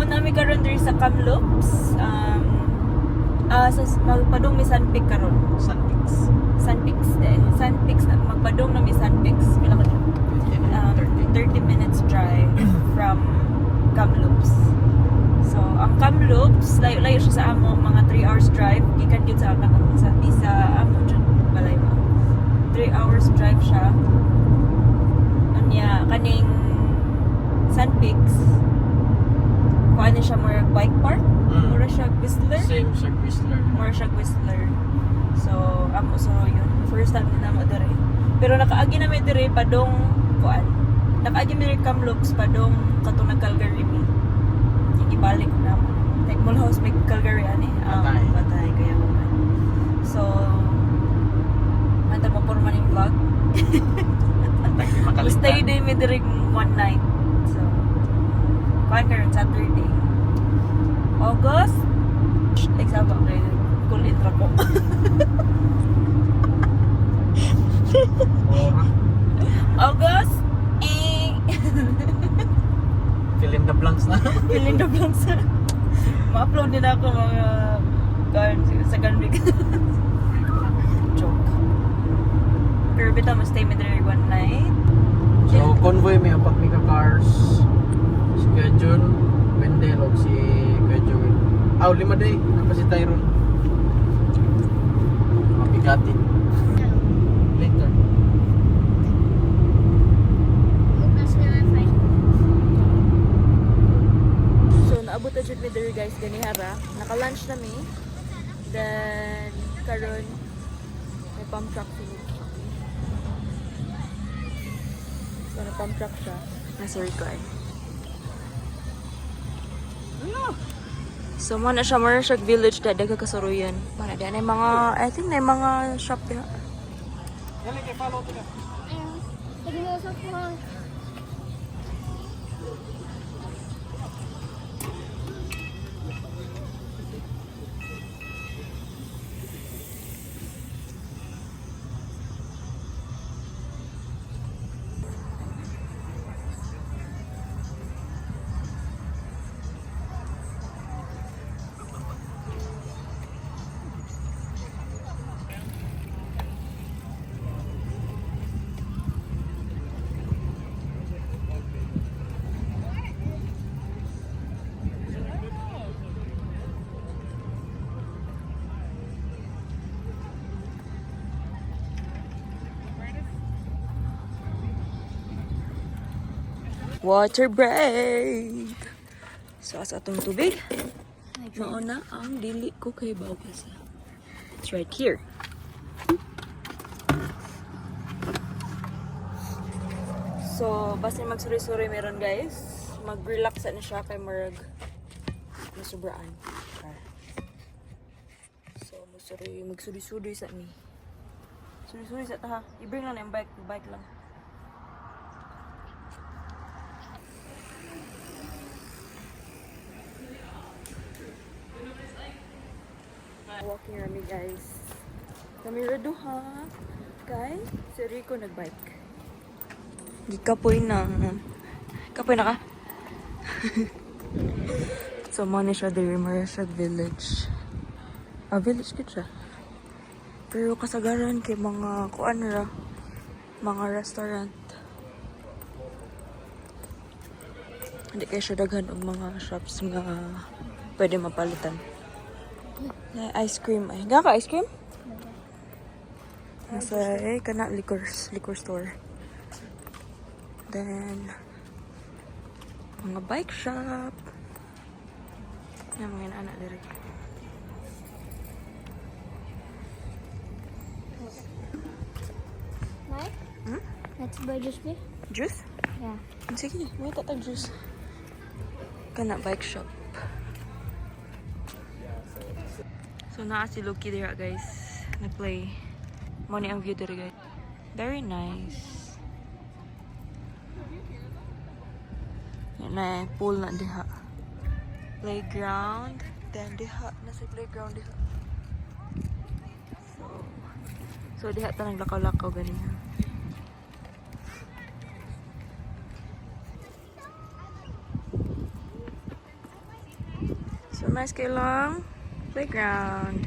nami karon diri sa Kamloops. Sa magpadong mi Sunpeak karon. Sunpeaks. Sunpeaks na magpadong na mi Sunpeaks. Pila ka dyan? 30 minutes drive from Kamloops. So, ang Kamloops, layo siya sa amo, mga 3 hours drive. Gikan yun sa amo dyan, balay mo. 3 hours drive siya. Anya, kaning Sunpeaks, kuha niya siya more bike park. More siya Whistler. Same siya Whistler. More siya Whistler. So, so yun. First time din naman dire. Pero nakaagi namin dire padong kuan. Nakaagi mi dire Kamloops padong katong nag-Calgary mi. Ibalik na mo. Like Mulhouse may Calgary ani. Patay kaya mo. So, manta mo porma ning vlog. Stay day mi dire one night. So, kuan karon Saturday. August. Example kay cool intro ko. August. Fill in the blanks na. Fill in the blanks. Ma-upload din ako mga sa Ganbig. Joke. Pero bitaw mo stay me there one night. So, convoy may apat mika cars. Si Kuya Jun, Wendell, o si Kuya Joey. 5 day. Apa si Tyron? Mabigatin. Later. So, naabot na jud mi there guys ganihara. Naka-lunch na mi. Then, karon may pump truck sila. So, na-pump truck siya. Nasa record. So, mo na siya Marashag Village dada kakasaruyan. Mana diyan ay mga, I think na mga shop diha. Dali kay follow to. Water break! So, sa atong tubig, mauna ang dili ko kay Bawasa. It's right here. So, basta magsuri-suri meron guys. Mag-relax na siya kay Marag. Masubraan. So, magsuri-suri sa ni. Suri-suri sa ta ha. I-bring lang yung bike lang. Walking kami guys. Kami redo ha. Guys, si Rico nagbike. Gikapoy na. Kapoy na ka? So, money siya there, Marashag Village. Village kit siya. Pero kasagaran kay mga kuan ra, mga restaurant. Hindi kayo siya daghan og mga shops nga pwede mapalitan. Ice cream ay. Nga ka ice cream? Nasa kana liquor store. Then mga bike shop. Yan mga anak diri. Mike? Let's buy juice, please. Juice? Yeah. Sige, may tatag juice. Kana bike shop. So naa si Loki dira guys. Nag-play. Mo ni ang view dira guys. Very nice. Yan na pool na diha. Playground. Then diha na sa playground diha. So diha ta naglakaw-lakaw ganiha. So nice kayo lang playground.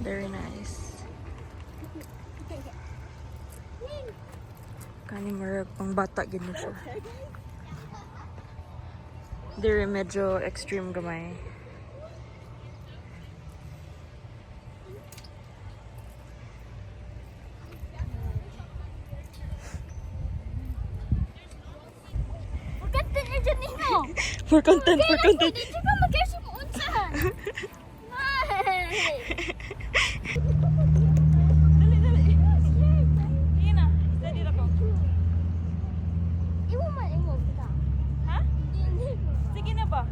Very nice. Kani marag pang bata gid na siya. Dire medyo extreme gamay. Forgotten na dyan ninyo. For content, for content. Hindi ka mag-kasi mo unsahan. Ay. Dali, dali. Sige na, steady na ko. Imo man, imo. Kita. Ha? Hindi ko. Sige na ba?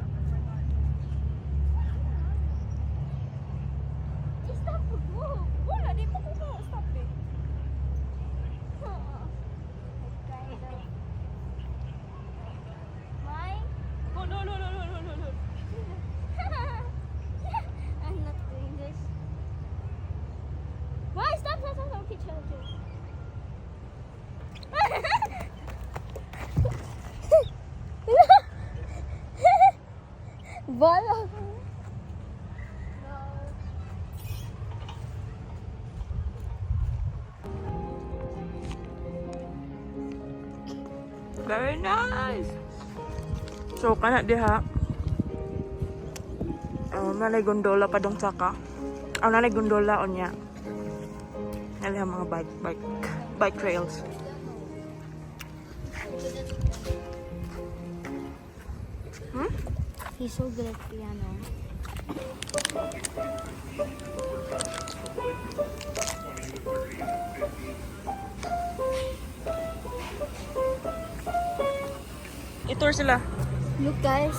I-stop mo. Wala, di mo ko stop eh. Kind of. Why? Oh, no. I'm not doing this. Why? Stop. Okay, chill. Bala. Very nice. So, kana diha. Nanay gondola pa dong saka. Nanay gondola on niya. Nanay mga bike trails. He's so good at piano. I-tour sila. Look, guys,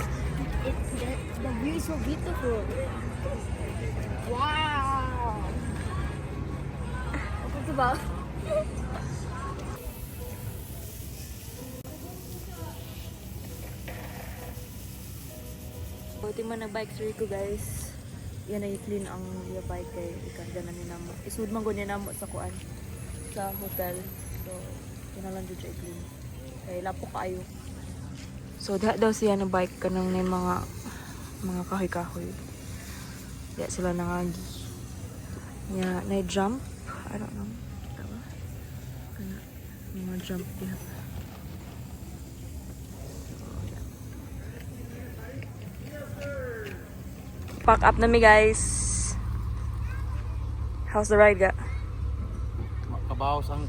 the view is so beautiful. Wow. Apa tu ba? Buti man nag-bike sir ko guys. Yan ay clean ang iya bike kay ikanda na ni namo. Isud man gud ni namo sa kuan sa hotel. So, kinalang jud siya i-clean. Kay lapo kaayo. So, diha daw siya na bike kanang may mga kahoy-kahoy. Diha sila nangagi. Nya na jump. I don't know. Diba? Kana mga jump diha. Pack up na mi guys. How's the ride ga? Kabaos ang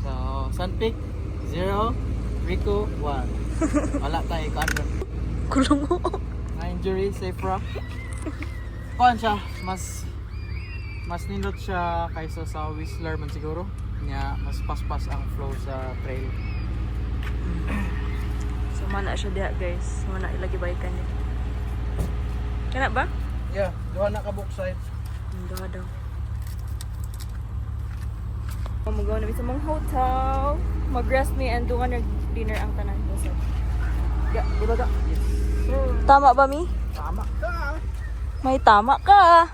So, Sunpeak 0, Rico 1. Wala tayo kadra. Kulong mo. Na injury safe ra. Kuan siya, mas nindot siya kaysa sa Whistler man siguro. Nya mas paspas ang flow sa trail. So mana siya diha guys. Mana ilagi baikan ni. Kana ba? Yeah, duha na ka book side. Duha daw. Magawa na sa mong hotel. Mag-rest me and dungan dinner ang tanan ko sa. Ga, di ba ga? Yes. Tama ba mi? Tama ka. May tama ka.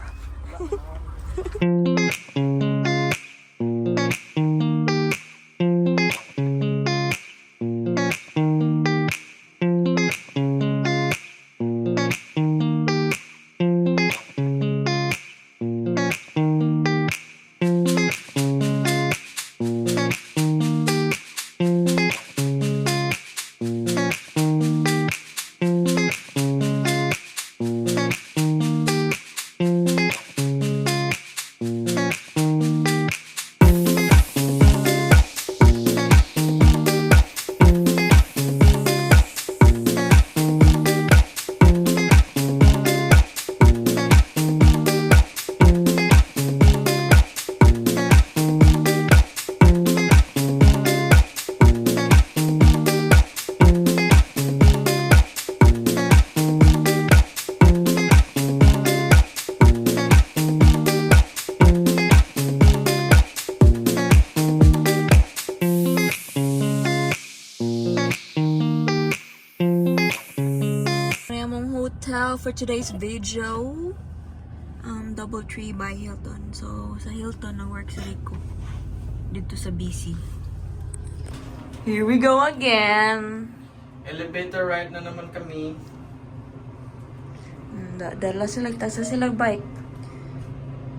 For today's video, Doubletree by Hilton. So sa Hilton na work sa Rico dito sa BC. Here we go again. Elevator ride na naman kami. Dala sila, tasa sila bike.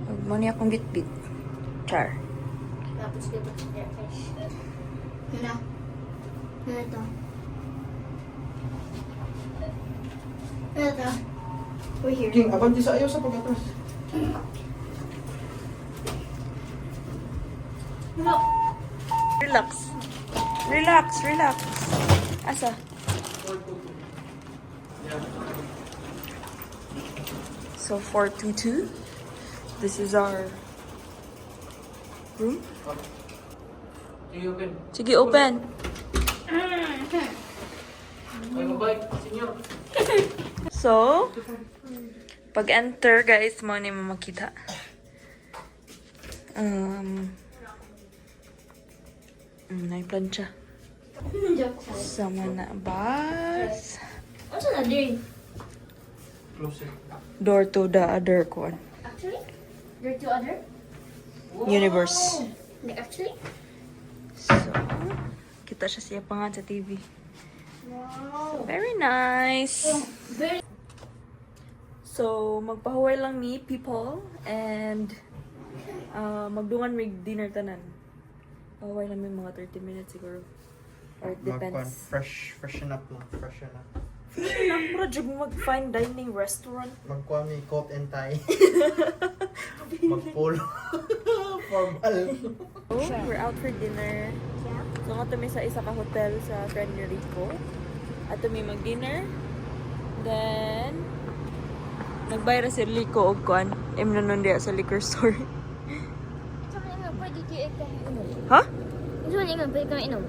Huwag mo niya akong bitbit. Char. Tapos dito sa airfish. Yun na. Yun na ito. Yun na ito. We're here. King, abanti sa ayaw sa pag-atras. Look. Relax. Relax, relax. Asa? Yeah. So 422. This is our room. Sige, open. Sige, open. Ay, mabay, senyor. So, pag-enter guys, mo ni mo makita. Naiplancha. Joke sa. Sama na bus. Ano na din? Closer. Door to the other one. Actually? There two other? Universe. Like actually? So, kita siya siya pa nga sa TV. Wow. Very nice. Very. So, magpahuway lang me, people, and magdungan may dinner tanan. Pahuway lang may mga 30 minutes siguro. Or it depends. Freshen up lang. Freshen up. Lang, bro, jug mag-fine dining restaurant. Magkuha may coat and tie. Magpolo. Formal. Oh, we're out for dinner. Yeah. So, nga tumi sa isa ka hotel sa friend ni Rico. At tumi mag-dinner. Then, nagbayra si Rico og kuan. Imnon nun diya sa liquor store. Ito man nga, pwede kayo inom. Ha? Ito man nga, pwede kayo inom.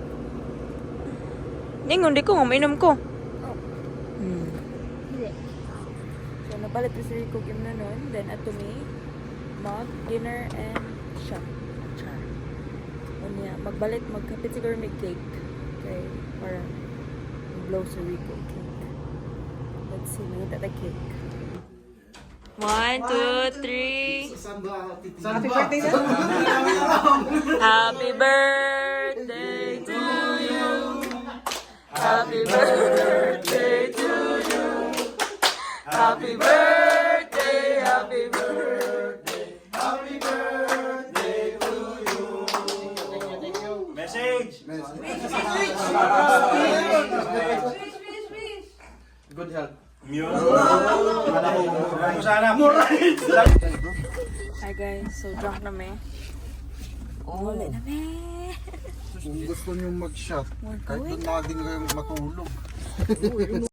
Ningon, di ko nga mainom ko. Oh. Hmm. Hindi. So, napalit na si Rico game na nun. Then, at me, mag, dinner, and shop. Char. O niya, magbalik, magkapit siguro may cake. Okay, para blow si Rico cake. Let's see, nakita the cake. 1, 2, 3. Happy birthday na! Happy birthday to you. Happy birthday to you. Happy birthday, happy birthday. Happy birthday to you! Message! Good health. Yun. Ano sana? Hi guys, so drunk na me. Wala na me. Kung gusto niyo mag-shot, kahit doon na din kayo matulog.